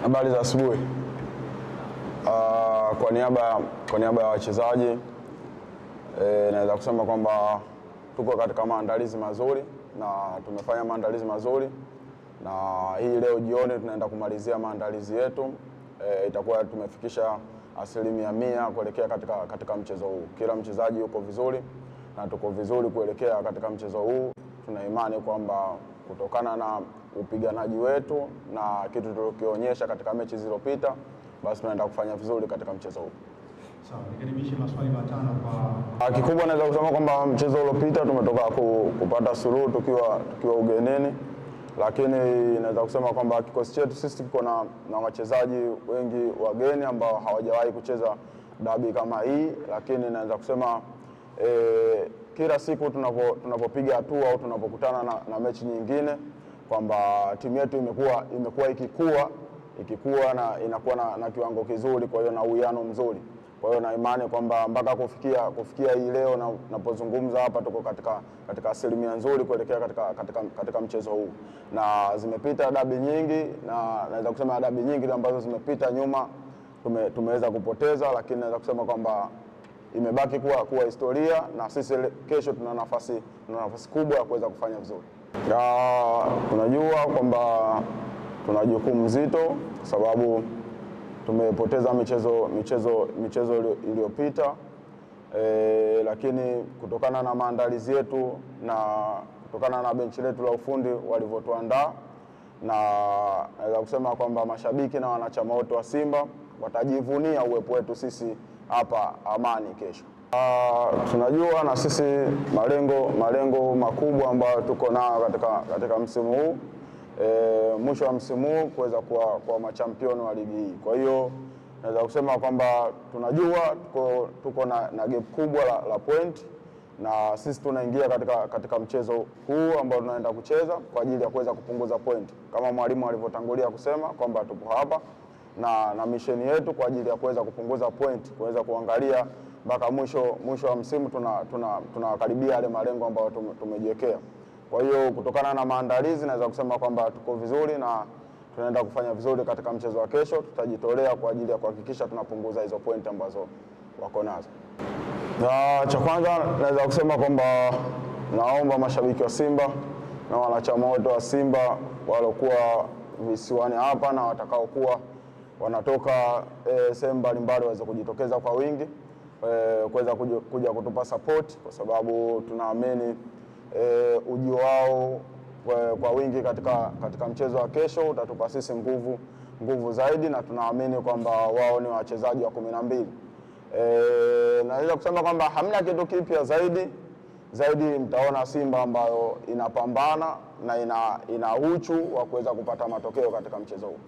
Habari za asubuhi. Kwa niaba ya wachezaji naweza kusema kwamba tuko katika maandalizi mazuri na tumefanya maandalizi mazuri, na hii leo jioni tunaenda kumalizia maandalizi yetu. Itakuwa tumefikisha 100% kuelekea katika mchezo huu. Kila mchezaji yuko vizuri na tuko vizuri kuelekea katika mchezo huu. Tuna imani kwamba kutokana na upiganaji wetu na kitu tulichokionyesha katika mechi zilizopita, basi tunaenda kufanya vizuri katika mchezo huu. Sawa, nikaribishe maswali matano kwa kikubwa. Naweza kusema kwamba mchezo uliopita tumetoka kupata suluhu tukiwa ugenini, lakini naweza kusema kwamba kikosi chetu sisi kiko na wachezaji wengi wageni ambao hawajawahi kucheza dabi kama hii, lakini naweza kusema kila siku tunapopiga hatua au tunapokutana na mechi nyingine kwamba timu yetu imekuwa ikikua na inakuwa na kiwango kizuri, kwa hiyo na uwiano mzuri. Kwa hiyo na imani kwamba mpaka kufikia hii leo napozungumza hapa tuko katika asilimia nzuri kuelekea katika mchezo huu. Na zimepita dabi nyingi, na naweza kusema dabi nyingi ambazo zimepita nyuma tumeweza kupoteza, lakini naweza kusema kwamba imebaki kuwa historia, na sisi kesho tuna nafasi kubwa ya kuweza kufanya vizuri. Tunajua kwamba tuna jukumu zito kwa sababu tumepoteza michezo iliyopita, lakini kutokana na maandalizi yetu na kutokana na benchi letu la ufundi walivyotuandaa, na naweza kusema kwamba mashabiki na wanachama wote wa Simba watajivunia uwepo wetu sisi hapa Amani kesho. Tunajua na sisi malengo makubwa ambayo tuko nayo katika msimu huu, mwisho wa msimu huu kuweza kuwa machampioni wa ligi hii. Kwa hiyo naweza kusema kwamba tunajua tuko na gap kubwa la point, na sisi tunaingia katika mchezo huu ambao tunaenda kucheza kwa ajili ya kuweza kupunguza point, kama mwalimu alivyotangulia kusema kwamba tupo hapa na misheni yetu kwa ajili ya kuweza kupunguza point, kuweza kuangalia mpaka mwisho wa msimu tunakaribia yale malengo ambayo tumejiwekea. Kwa hiyo kutokana na maandalizi naweza kusema kwamba tuko vizuri na tunaenda kufanya vizuri katika mchezo wa kesho. Tutajitolea kwa ajili ya kuhakikisha tunapunguza hizo point ambazo wako nazo. Cha kwanza naweza kusema kwamba naomba mashabiki wa Simba na wanachama wote wa Simba waliokuwa visiwani hapa na watakaokuwa wanatoka sehemu mbalimbali waweze kujitokeza kwa wingi kuweza kuja kutupa support, kwa sababu tunaamini ujio wao kwa wingi katika mchezo wa kesho utatupa sisi nguvu zaidi, na tunaamini kwamba wao ni wachezaji wa 12. Naweza kusema kwamba hamna kitu kipya zaidi mtaona Simba ambayo inapambana na ina uchu wa kuweza kupata matokeo katika mchezo huu.